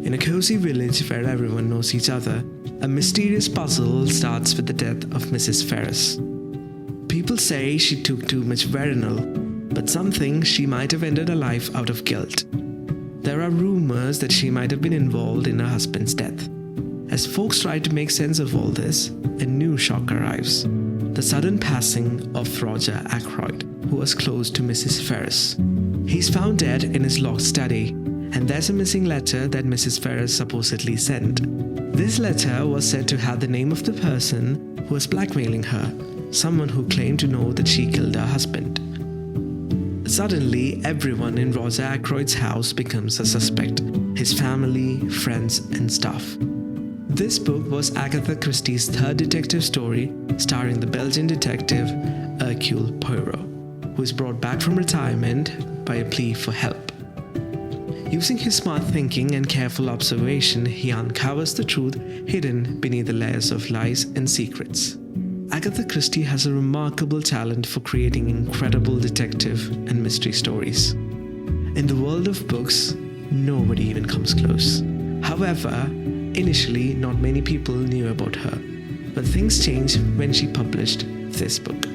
In a cozy village where everyone knows each other, a mysterious puzzle starts with the death of Mrs. Ferris. People say she took too much Veronal, but some think she might have ended her life out of guilt. There are rumors that she might have been involved in her husband's death. As folks try to make sense of all this, a new shock arrives. The sudden passing of Roger Ackroyd, who was close to Mrs. Ferris. He's found dead in his locked study, and there's a missing letter that Mrs. Ferris supposedly sent. This letter was said to have the name of the person who was blackmailing her, someone who claimed to know that she killed her husband. Suddenly, everyone in Roger Ackroyd's house becomes a suspect, his family, friends, and staff. This book was Agatha Christie's third detective story, starring the Belgian detective Hercule Poirot, who is brought back from retirement by a plea for help. Using his smart thinking and careful observation, he uncovers the truth hidden beneath the layers of lies and secrets. Agatha Christie has a remarkable talent for creating incredible detective and mystery stories. In the world of books, nobody even comes close. However, initially, not many people knew about her, but things changed when she published this book.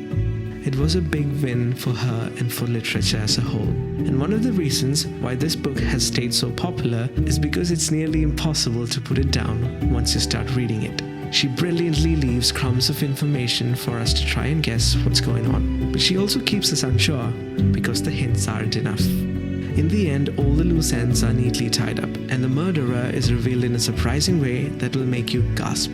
It was a big win for her and for literature as a whole. And one of the reasons why this book has stayed so popular is because it's nearly impossible to put it down once you start reading it. She brilliantly leaves crumbs of information for us to try and guess what's going on, but she also keeps us unsure because the hints aren't enough. In the end, all the loose ends are neatly tied up, and the murderer is revealed in a surprising way that will make you gasp.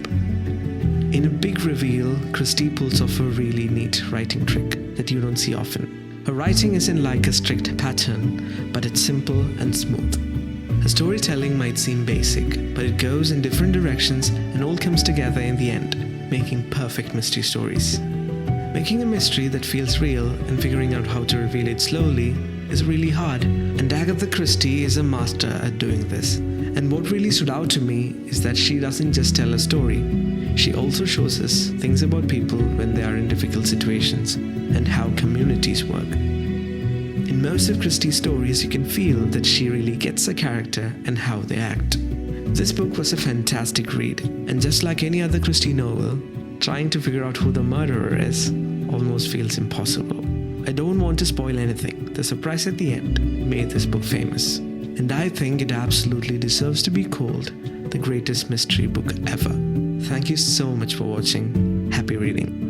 In a big reveal, Christie pulls off a really neat writing trick that you don't see often. Her writing isn't like a strict pattern, but it's simple and smooth. Her storytelling might seem basic, but it goes in different directions and all comes together in the end, making perfect mystery stories. Making a mystery that feels real and figuring out how to reveal it slowly is really hard, and Agatha Christie is a master at doing this. And what really stood out to me is that she doesn't just tell a story, she also shows us things about people when they are in difficult situations and how communities work. In most of Christie's stories, you can feel that she really gets a character and how they act. This book was a fantastic read, and just like any other Christie novel, trying to figure out who the murderer is almost feels impossible. I don't want to spoil anything. The surprise at the end made this book famous, and I think it absolutely deserves to be called the greatest mystery book ever. Thank you so much for watching. Happy reading.